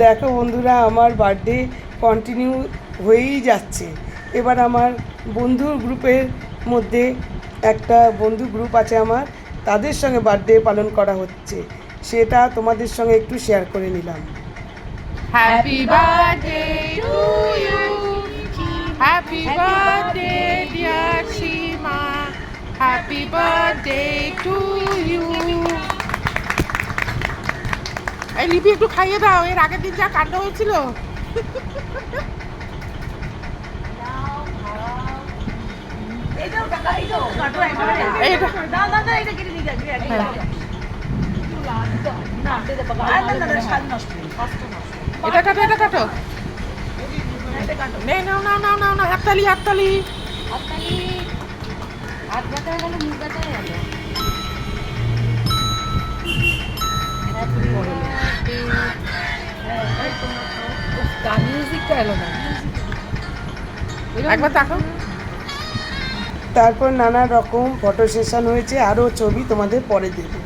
দেখো বন্ধুরা, আমার বার্থডে কন্টিনিউ হয়েই যাচ্ছে। এবার আমার বন্ধুর গ্রুপের মধ্যে একটা বন্ধু গ্রুপ আছে আমার, তাদের সঙ্গে বার্থডে পালন করা হচ্ছে, সেটা তোমাদের সঙ্গে একটু শেয়ার করে নিলাম। Happy birthday to you. Happy birthday dear Seema. Happy birthday to you. এই লিপি একটু খাইয়ে দাও, এর আগের দিন যা কাণ্ড হয়েছিল। এটা কাটো, এটা কাটো। নে নাও নাও নাও নাও, হাততালি হাততালি। হাত ব্যথা হয়ে গেল, মুখ ব্যথা হয়ে গেল। মিউজিকটা এলো না। একবার তাকো। তারপর নানা রকম ফটো সেশন হয়েছে, আরও ছবি তোমাদের পরে দেবো।